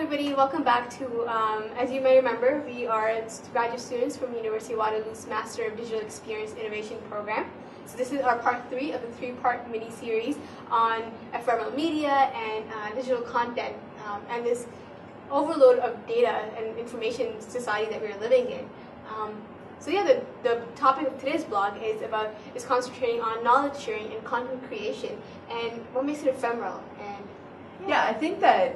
everybody, welcome back to, as you may remember, we are graduate students from University of Waterloo's Master of Digital Experience Innovation program. So this is our part 3 of the 3-part mini-series on ephemeral media and digital content and this overload of data and information society that we're living in. So yeah, the topic of today's blog is concentrating on knowledge sharing and content creation and what makes it ephemeral. And yeah, I think that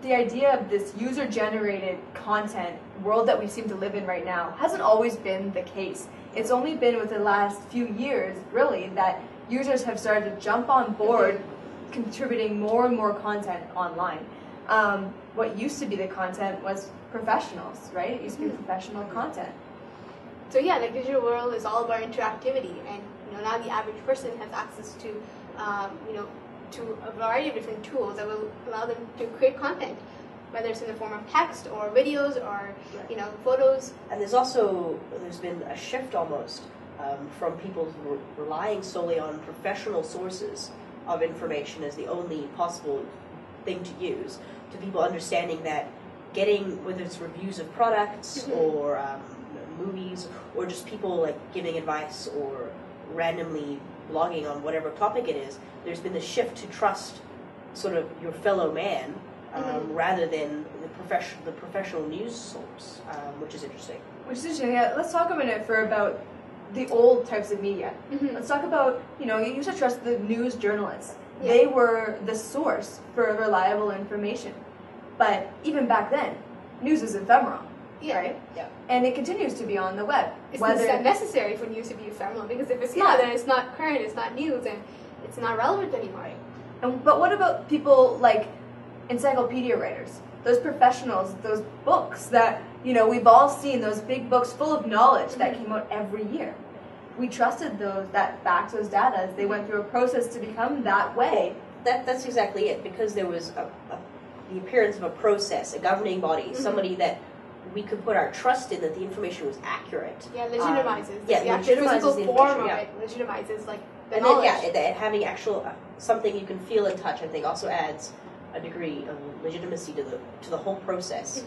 the idea of this user-generated content world that we seem to live in right now hasn't always been the case. It's only been within the last few years, really, that users have started to jump on board contributing more and more content online. What used to be the content was professionals, right? It used to be professional content. So yeah, the digital world is all about interactivity, and now the average person has access to to a variety of different tools that will allow them to create content, whether it's in the form of text or videos or photos. And there's been a shift almost from people relying solely on professional sources of information as the only possible thing to use, to people understanding that getting, whether it's reviews of products or movies, or just people like giving advice or randomly blogging on whatever topic it is, there's been a shift to trust sort of your fellow man rather than the professional news source, which is interesting. Which is interesting. Yeah, let's talk a minute about the old types of media. Let's talk about, you used to trust the news journalists. Yeah. They were the source for reliable information. But even back then, news is ephemeral. Yeah. Right? Yeah. And it continues to be on the web. It's necessary for news to be ephemeral, because if it's not, then it's not current, it's not news, and it's not relevant anymore. But what about people like encyclopedia writers, those professionals, those books that, we've all seen, those big books full of knowledge that came out every year? We trusted those facts, those data, as they went through a process to become that way. That's exactly it, because there was the appearance of a process, a governing body, somebody that we could put our trust in that the information was accurate. Yeah, legitimizes. The physical form of it legitimizes the knowledge. And having actual something you can feel and touch, I think, also adds a degree of legitimacy to the whole process.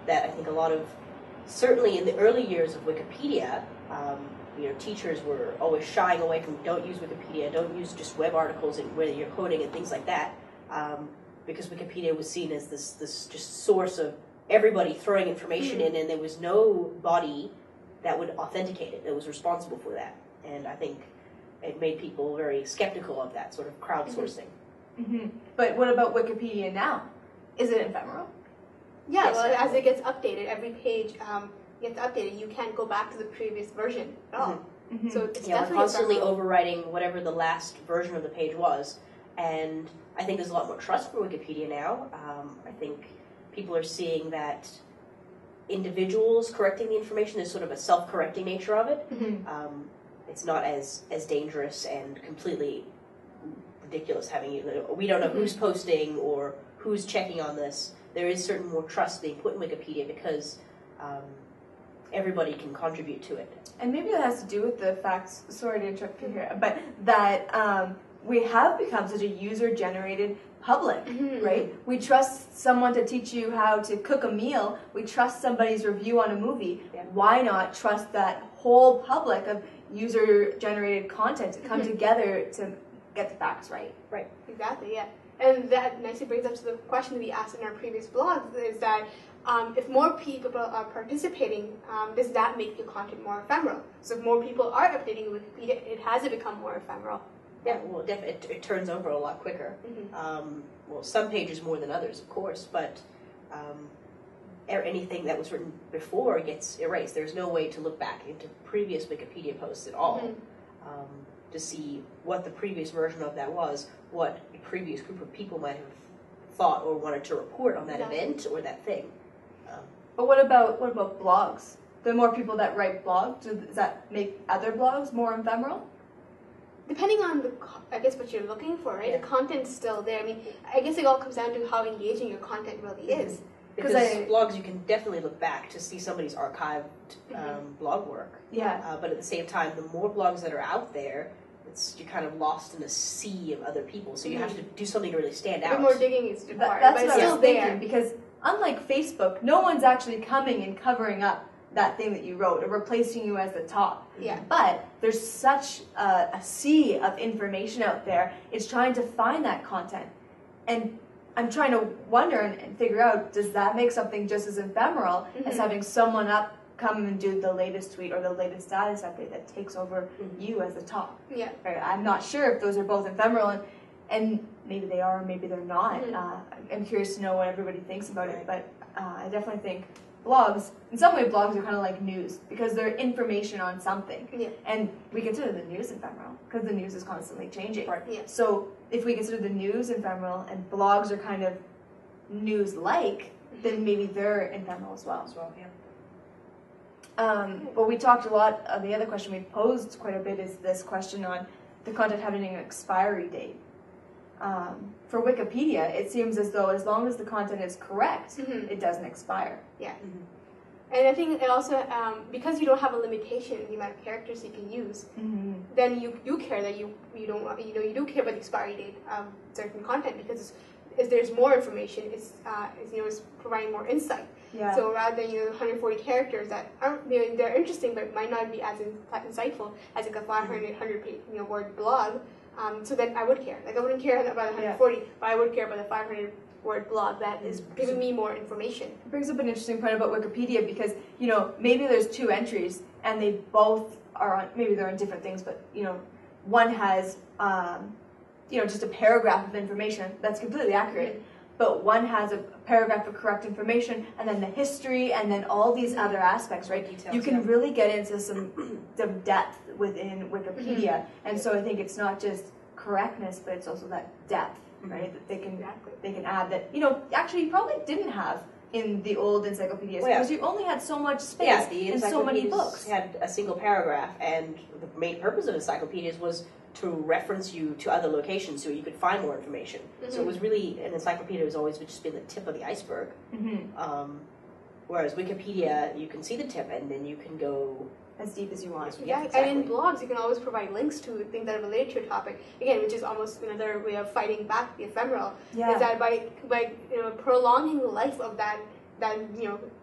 That I think a lot of, certainly in the early years of Wikipedia, teachers were always shying away from don't use Wikipedia, don't use just web articles and where you're coding and things like that, because Wikipedia was seen as this just source of everybody throwing information in, and there was no body that would authenticate it, that was responsible for that. And I think it made people very skeptical of that sort of crowdsourcing. But what about Wikipedia now? Is it ephemeral? Yeah, yes, as it gets updated, every page gets updated. You can't go back to the previous version at all. So it's definitely we're constantly overwriting whatever the last version of the page was. And I think there's a lot more trust for Wikipedia now. I think people are seeing that individuals correcting the information, there's sort of a self-correcting nature of it. It's not as dangerous and completely ridiculous we don't know who's posting or who's checking on this. There is certain more trust being put in Wikipedia because everybody can contribute to it. And maybe that has to do with the facts, sorry to interrupt you here, but that we have become such a user-generated public, right? We trust someone to teach you how to cook a meal. We trust somebody's review on a movie. Why not trust that whole public of user-generated content to come together to get the facts right? Right, exactly, yeah. And that nicely brings us to the question we asked in our previous blogs, is that if more people are participating, does that make the content more ephemeral? So if more people are updating Wikipedia, it has to become more ephemeral. Yeah, well, it turns over a lot quicker. Some pages more than others, of course, but anything that was written before gets erased. There's no way to look back into previous Wikipedia posts at all to see what the previous version of that was, what a previous group of people might have thought or wanted to report on that event or that thing. But what about blogs? The more people that write blogs, does that make other blogs more ephemeral? Depending on what you're looking for, right? Yeah. The content's still there. I mean, I guess it all comes down to how engaging your content really is. Because blogs, you can definitely look back to see somebody's archived blog work. Yeah. But at the same time, the more blogs that are out there, you're kind of lost in a sea of other people, so you have to do something to really stand out. More digging is required, That's but what it's I still was there. thinking, because unlike Facebook, no one's actually coming and covering up that thing that you wrote or replacing you as the top. Yeah. But there's such a sea of information out there. It's trying to find that content. And I'm trying to wonder and figure out, does that make something just as ephemeral as having someone come and do the latest tweet or the latest status update that takes over you as the top? Yeah. Right? I'm not sure if those are both ephemeral, and maybe they are, maybe they're not. I'm curious to know what everybody thinks about it, but I definitely think blogs, in some way blogs are kind of like news, because they're information on something. Yeah. And we consider the news ephemeral, because the news is constantly changing. Right. Yeah. So if we consider the news ephemeral and blogs are kind of news-like, then maybe they're ephemeral as well. Yeah. But we talked a lot, the other question we posed quite a bit is this question on the content having an expiry date. For Wikipedia, it seems as though as long as the content is correct, it doesn't expire. Yeah. And I think it also, because you don't have a limitation in the amount of characters you can use, then you care that you do care about the expiry date of certain content, because if there's more information, it's providing more insight. Yeah. So rather than 140 characters that aren't, they're interesting but might not be as insightful as like a 500 word blog. So then I would care. Like I wouldn't care about 140, but I would care about the 500 word blog that is giving me more information. It brings up an interesting point about Wikipedia, because maybe there's two entries and they both are on, maybe they're on different things, but one has just a paragraph of information that's completely accurate, but one has a paragraph of correct information, and then the history, and then all these other aspects, right? Details, you can really get into some depth within Wikipedia, and so I think it's not just correctness, but it's also that depth, right? That they can add that actually you probably didn't have in the old encyclopedias, because you only had so much space and so many books. Had a single paragraph, and the main purpose of encyclopedias was to reference you to other locations so you could find more information. So it was really, an encyclopedia has always just been the tip of the iceberg. Whereas Wikipedia, you can see the tip and then you can go as deep as you want. Yeah, exactly. And in blogs, you can always provide links to things that are related to your topic. Again, which is almost another way of fighting back the ephemeral. Yeah. Is that by prolonging the life of that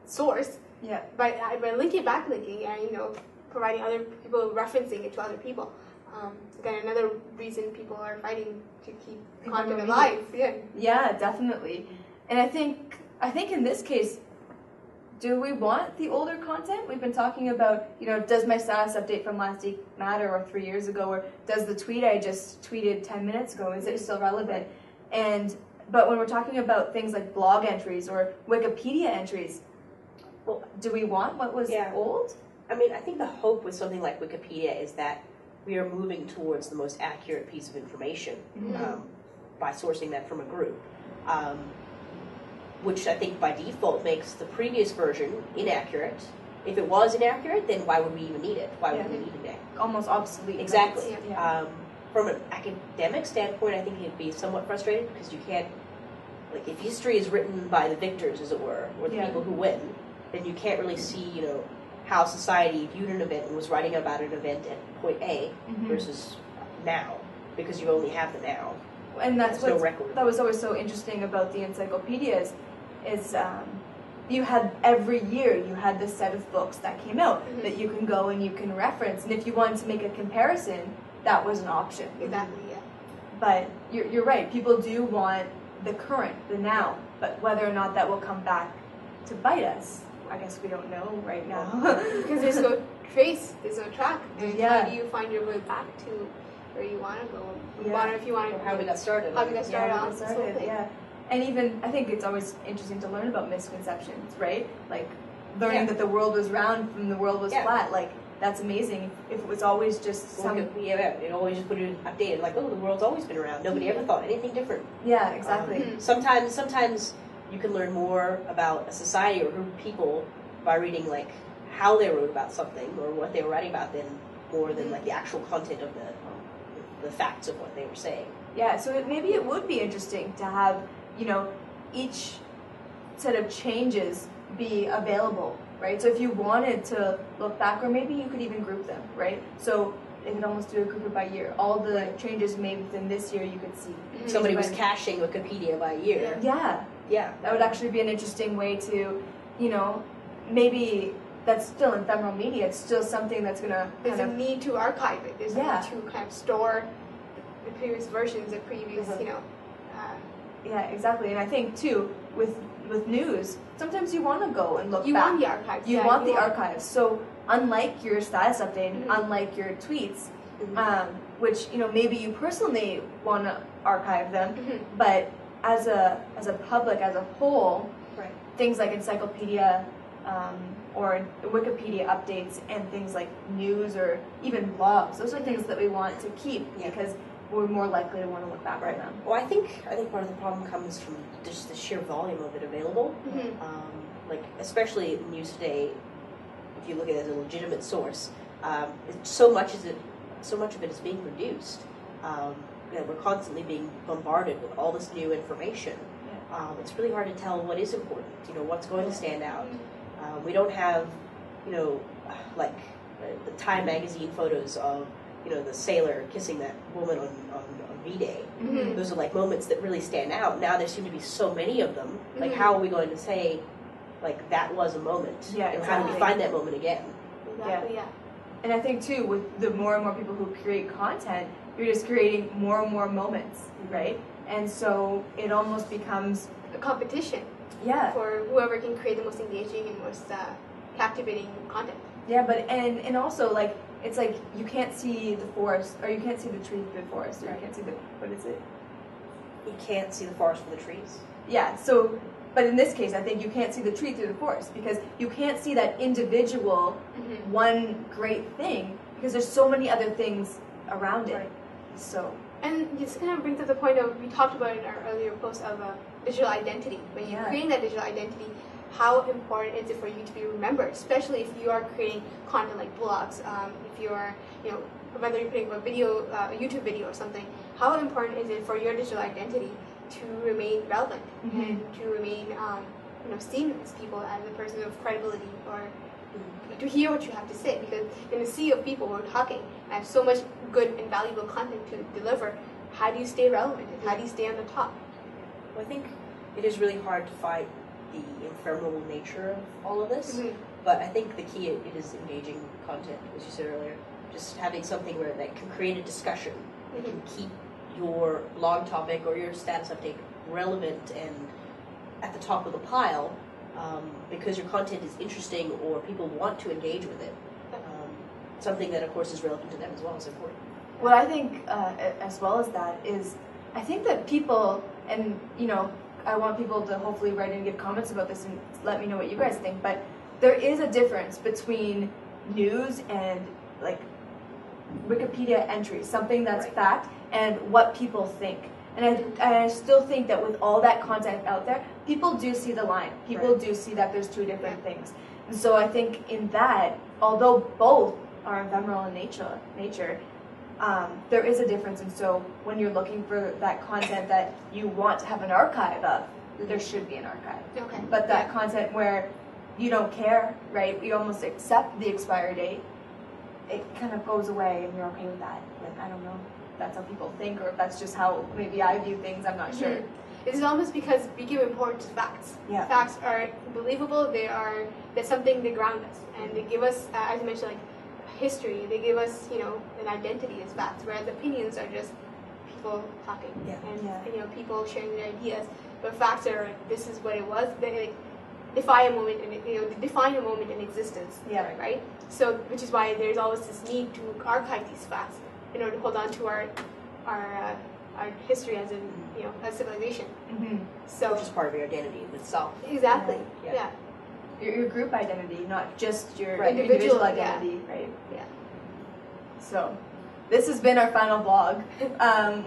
source. Yeah. By backlinking and providing other people, referencing it to other people. Again, another reason people are fighting to keep content alive. Yeah. Yeah, definitely. And I think in this case, do we want the older content? We've been talking about, does my status update from last week matter, or 3 years ago, or does the tweet I just tweeted 10 minutes ago, is it still relevant? But when we're talking about things like blog entries or Wikipedia entries, well, do we want what was old? I mean, I think the hope with something like Wikipedia is that we are moving towards the most accurate piece of information by sourcing that from a group, which I think by default makes the previous version inaccurate. If it was inaccurate, then why would we even need it? Why would we need it now? Almost obsolete. Exactly. Yeah. From an academic standpoint, I think it'd be somewhat frustrating, because you can't, like, if history is written by the victors, as it were, or the people who win, then you can't really see, how society viewed an event and was writing about an event at point A versus now, because you only have the now. And that's no record. That was always so interesting about the encyclopedias, is you had every year you had this set of books that came out that you can go and you can reference, and if you wanted to make a comparison, that was an option. Exactly. Yeah. But you're right. People do want the current, the now, but whether or not that will come back to bite us, I guess we don't know right now. Because there's no trace, there's no track. And Yeah. how do you find your way back to where you want to go? If you want to, How we got started. How we got started on this whole thing. Yeah. And even, I think it's always interesting to learn about misconceptions, right? Like, learning that the world was round from the world was flat. Like, that's amazing. If it was always just it always just put it updated, like, oh, the world's always been around. Nobody ever thought anything different. Yeah, exactly. Sometimes you can learn more about a society or a group of people by reading, like, how they wrote about something or what they were writing about more than like the actual content of the facts of what they were saying. Yeah, so maybe it would be interesting to have, each set of changes be available, right? So if you wanted to look back, or maybe you could even group them, right? So they could almost do a group it by year. All the changes made within this year you could see. Somebody was caching Wikipedia by year. Yeah. Yeah. That would actually be an interesting way to, maybe that's still in ephemeral media. It's still something that's going to There's a need to archive it. There's a need to kind of store the previous versions, the previous, Yeah, exactly. And I think, too, with news, sometimes you want to go and look back. You want the archives. You want the archives. So unlike your status update, unlike your tweets, which, maybe you personally want to archive them, but as a public, as a whole, things like encyclopedia or Wikipedia updates and things like news or even blogs, those are things that we want to keep because we're more likely to want to look back on them. Well, I think part of the problem comes from just the sheer volume of it available. Like, especially news today, if you look at it as a legitimate source, so much of it is being produced. We're constantly being bombarded with all this new information. It's really hard to tell what is important. What's going to stand out. We don't have, like the Time magazine photos of the sailor kissing that woman on V-Day. Those are like moments that really stand out. Now there seem to be so many of them. Like, how are we going to say, like, that was a moment? How do we find that moment again? Exactly, And I think, too, with the more and more people who create content, you're just creating more and more moments, right? And so it almost becomes a competition for whoever can create the most engaging and most captivating content. Yeah, but and also, like, it's like you can't see the forest, or you can't see the tree through the forest, or you can't see what is it? You can't see the forest from the trees. Yeah, so, but in this case, I think you can't see the tree through the forest, because you can't see that individual one great thing, because there's so many other things around it. So. And this kind of brings up the point of, we talked about in our earlier post of digital identity. When you're creating that digital identity, how important is it for you to be remembered, especially if you are creating content like blogs, if you're, whether you're putting a video, a YouTube video or something, how important is it for your digital identity to remain relevant and to remain, seen as people, as a person of credibility, or to hear what you have to say? Because in a sea of people who are talking, I have so much good and valuable content to deliver. How do you stay relevant? And how do you stay on the top? Well, I think it is really hard to fight the ephemeral nature of all of this, but I think the key it is engaging content, as you said earlier. Just having something that can create a discussion, that can keep your blog topic or your status update relevant and at the top of the pile, because your content is interesting or people want to engage with it. Something that, of course, is relevant to them as well is important. What I think, as well as that, is I think that people, and I want people to hopefully write in and give comments about this and let me know what you guys think, but there is a difference between news and, like, Wikipedia entries, something that's fact, and what people think. And I still think that with all that content out there, people do see the line. People do see that there's two different things. And so I think in that, although both are ephemeral in nature, there is a difference. And so when you're looking for that content that you want to have an archive of, there should be an archive. Okay. But that content where you don't care, right? You almost accept the expiry date, it kind of goes away and you're okay with that. Like, I don't know if that's how people think or if that's just how maybe I view things, I'm not sure. It's almost because we give importance to facts. Yeah. Facts are believable, they're something that ground us, and they give us, as I mentioned, like history, they give us, an identity as facts, whereas opinions are just people talking and people sharing their ideas. But facts are like, this is what it was, they define a moment in existence. Yeah. Right? So, which is why there's always this need to archive these facts in order to hold on to our history as a civilization. So, which is part of your identity itself. Exactly. Yeah. Your group identity, not just your individual identity, right? Yeah. So, this has been our final vlog.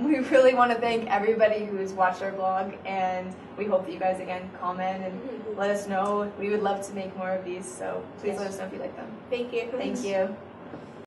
We really want to thank everybody who has watched our vlog, and we hope that you guys again comment and let us know. We would love to make more of these, so please let us know if you like them. Thank you. Thank you.